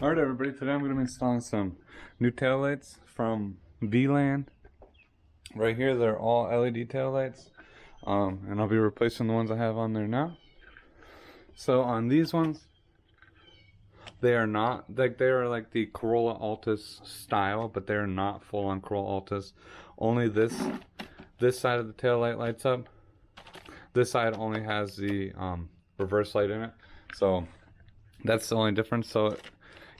Alright everybody, today I'm going to be installing some new taillights from VLAND. Right here they're all LED taillights, and I'll be replacing the ones I have on there now. So on these ones, they are not, they are like the Corolla Altis style, but they're not full on Corolla Altis. Only this side of the taillight lights up. This side only has the reverse light in it, so that's the only difference. So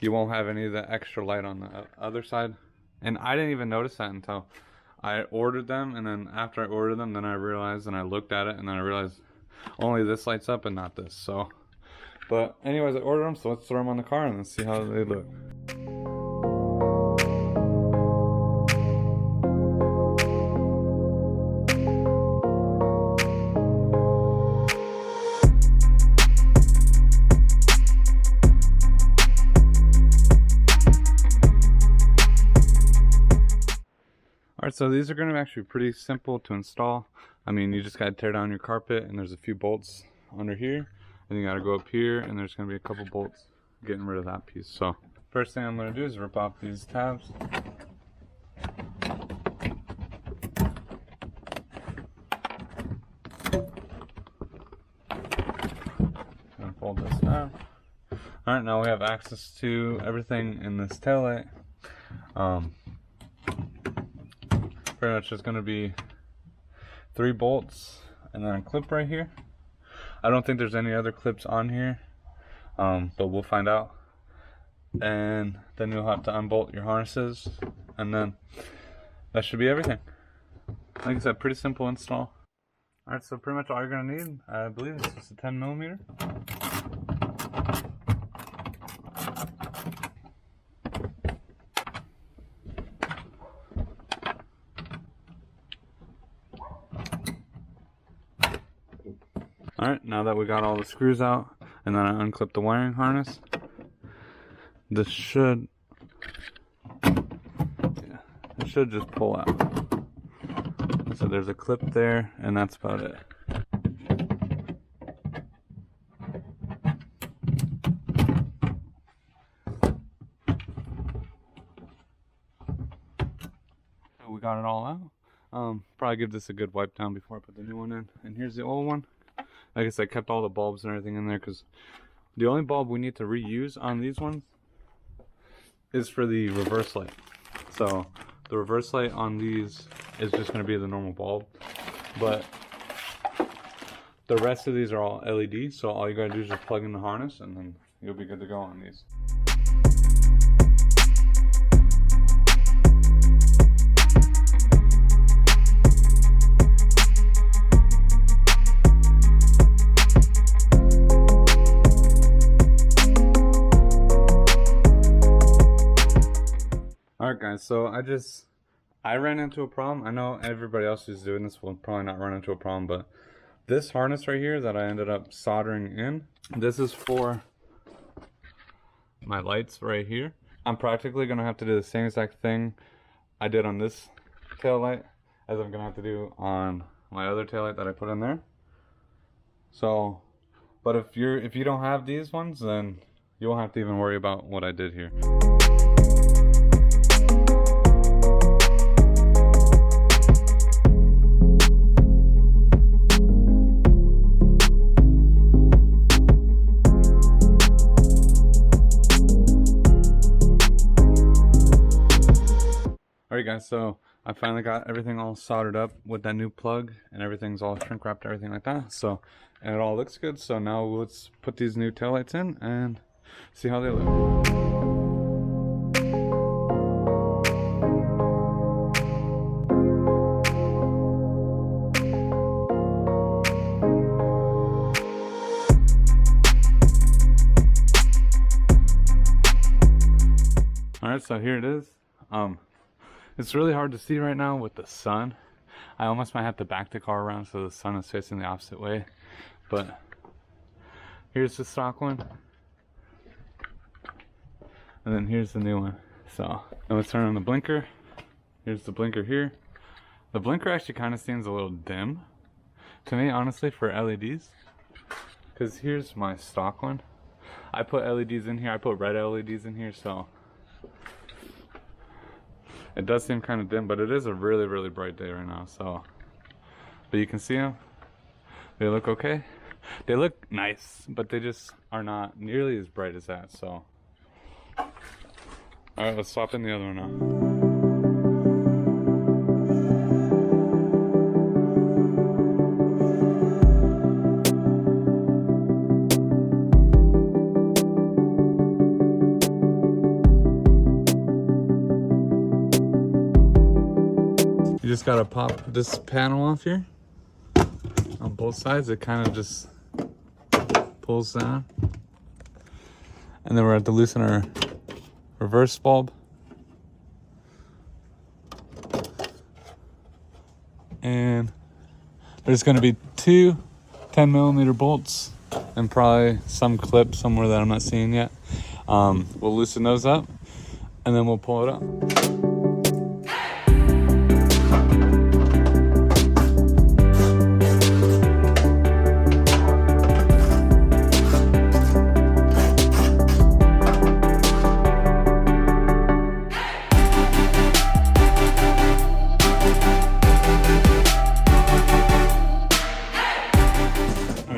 you won't have any of the extra light on the other side. And I didn't even notice that until I ordered them, and then after I ordered them, then I realized, and I looked at it, and then I realized only this lights up and not this. So, but anyways, I ordered them, so let's throw them on the car and let's see how they look. Alright, so these are going to be actually pretty simple to install. I mean, you just got to tear down your carpet, and there's a few bolts under here, and you got to go up here, and there's going to be a couple bolts getting rid of that piece. So first thing I'm going to do is rip off these tabs. And fold this down. Alright, now we have access to everything in this taillight. Pretty much just going to be 3 bolts and then a clip right here. I don't think there's any other clips on here, but we'll find out. And then you'll have to unbolt your harnesses, and then that should be everything. Like I said, pretty simple install. Alright, so pretty much all you're going to need, I believe it's just a 10mm. Alright, now that we got all the screws out, and then I unclip the wiring harness, this should just pull out. So there's a clip there, and that's about it. So we got it all out. Probably give this a good wipe down before I put the new one in. And here's the old one. Like I said, I kept all the bulbs and everything in there because the only bulb we need to reuse on these ones is for the reverse light. So the reverse light on these is just going to be the normal bulb, but the rest of these are all LED, so all you gotta do is just plug in the harness and then you'll be good to go on these. Alright guys, so I ran into a problem. I know everybody else who's doing this will probably not run into a problem, but this harness right here that I ended up soldering in, this is for my lights right here. I'm practically going to have to do the same exact thing I did on this tail light as I'm going to have to do on my other tail light that I put in there. So, but if you don't have these ones, then you won't have to even worry about what I did here. Alright guys, so I finally got everything all soldered up with that new plug, and everything's all shrink wrapped, everything like that. So, and it all looks good. So now let's put these new taillights in and see how they look. Alright, so here it is. It's really hard to see right now with the sun. I almost might have to back the car around so the sun is facing the opposite way. But here's the stock one. And then here's the new one. So, now let's turn on the blinker. Here's the blinker here. The blinker actually kind of seems a little dim to me, honestly, for LEDs. Because here's my stock one. I put LEDs in here. I put red LEDs in here, so it does seem kind of dim, but it is a really, really bright day right now. So, but you can see them. They look okay. They look nice, but they just are not nearly as bright as that. So, all right, let's swap in the other one now. You just gotta pop this panel off here on both sides. It kind of just pulls down, and then we're at to loosen our reverse bulb, and there's going to be two 10mm bolts and probably some clip somewhere that I'm not seeing yet. We'll loosen those up and then we'll pull it up.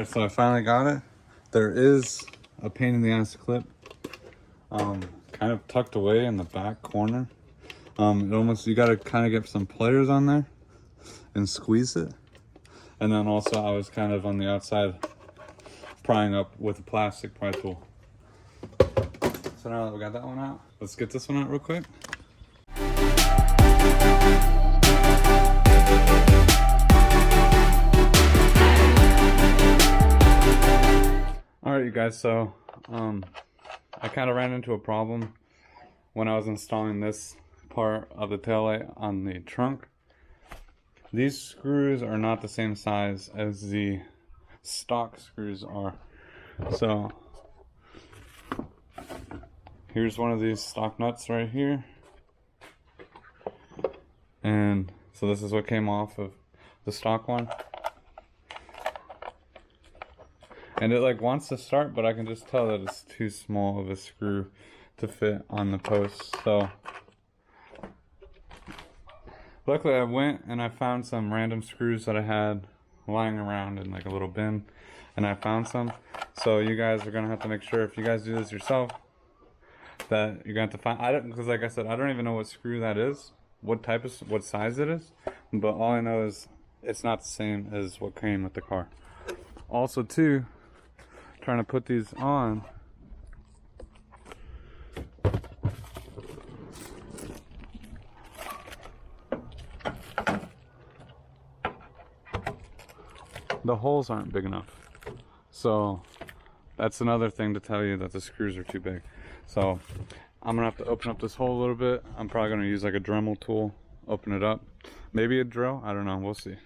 So I finally got it. There is a pain in the ass clip, kind of tucked away in the back corner. You gotta kind of get some pliers on there and squeeze it. And then also I was kind of on the outside prying up with a plastic pry tool. So now that we got that one out, let's get this one out real quick. Alright you guys, so I kind of ran into a problem when I was installing this part of the taillight on the trunk. These screws are not the same size as the stock screws are. So here's one of these stock nuts right here. And so this is what came off of the stock one. And it like wants to start, but I can just tell that it's too small of a screw to fit on the post. So luckily I went and I found some random screws that I had lying around in like a little bin, and I found some. So you guys are gonna have to make sure, if you guys do this yourself, that you're gonna have to find, because like I said, I don't even know what screw that is, what size it is, but all I know is it's not the same as what came with the car. Also too, trying to put these on, the holes aren't big enough. So that's another thing to tell you, that the screws are too big. So I'm gonna have to open up this hole a little bit. I'm probably gonna use like a Dremel tool, open it up, maybe a drill, I don't know, we'll see.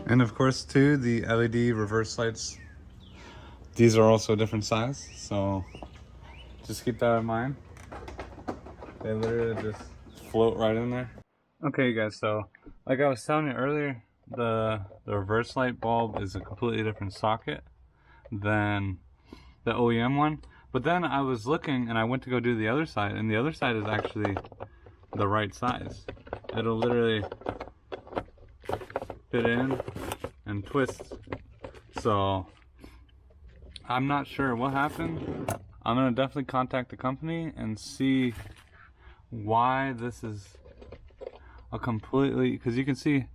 And of course too, the LED reverse lights, these are also a different size, so just keep that in mind. They literally just float right in there. Okay guys, so like I was telling you earlier, the reverse light bulb is a completely different socket than the OEM one. But then I was looking and I went to go do the other side, and the other side is actually the right size. It'll literally fit in and twist. So I'm not sure what happened. I'm gonna definitely contact the company and see why this is a completely, because you can see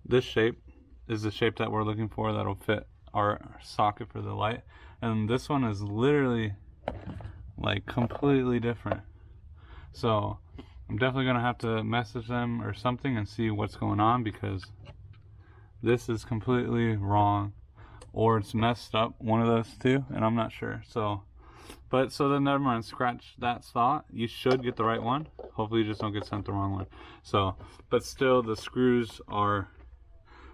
this shape is the shape that we're looking for that'll fit our socket for the light, and this one is literally like completely different. So I'm definitely gonna have to message them or something and see what's going on, because this is completely wrong, or it's messed up, one of those two, and I'm not sure. So then never mind, scratch that thought. You should get the right one. Hopefully you just don't get sent the wrong one. So, but still the screws are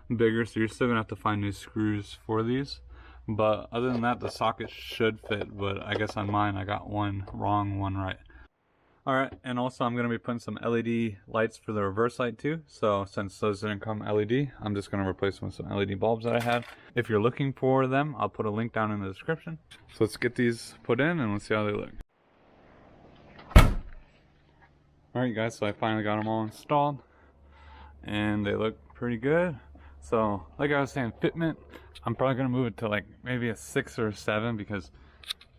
bigger, so you're still gonna have to find new screws for these. But other than that, the socket should fit, but I guess on mine I got one wrong, one right. Alright, and also I'm going to be putting some LED lights for the reverse light too. So since those didn't come LED, I'm just going to replace them with some LED bulbs that I had. If you're looking for them, I'll put a link down in the description. So let's get these put in and let's see how they look. Alright guys, so I finally got them all installed and they look pretty good. So like I was saying, fitment, I'm probably going to move it to like maybe a 6 or a 7 because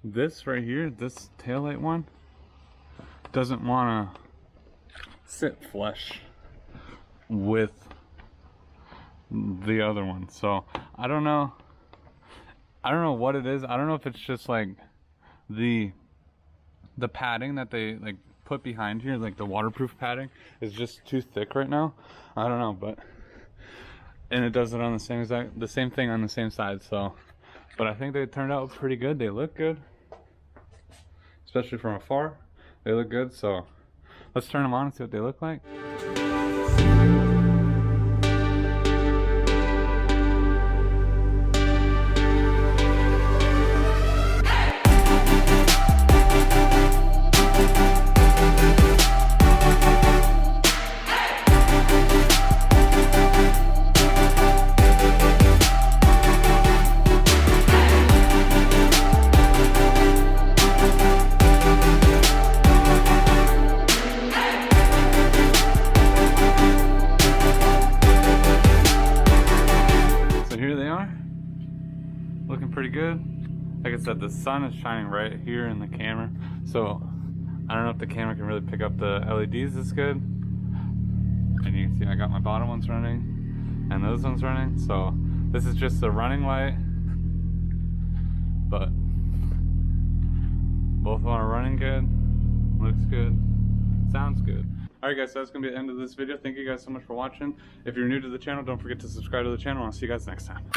this right here, this taillight one, doesn't want to sit flush with the other one. So I don't know what it is. I don't know if it's just like the padding that they like put behind here, like the waterproof padding is just too thick right now. I don't know, but and it does it on the same thing on the same side. So but I think they turned out pretty good. They look good, especially from afar. They look good, so let's turn them on and see what they look like. Looking pretty good. Like I said, the sun is shining right here in the camera, so I don't know if the camera can really pick up the LEDs as good. And you can see I got my bottom ones running and those ones running, so this is just the running light, but both of them are running good, looks good, sounds good. Alright guys, so that's going to be the end of this video. Thank you guys so much for watching. If you're new to the channel, don't forget to subscribe to the channel. I'll see you guys next time.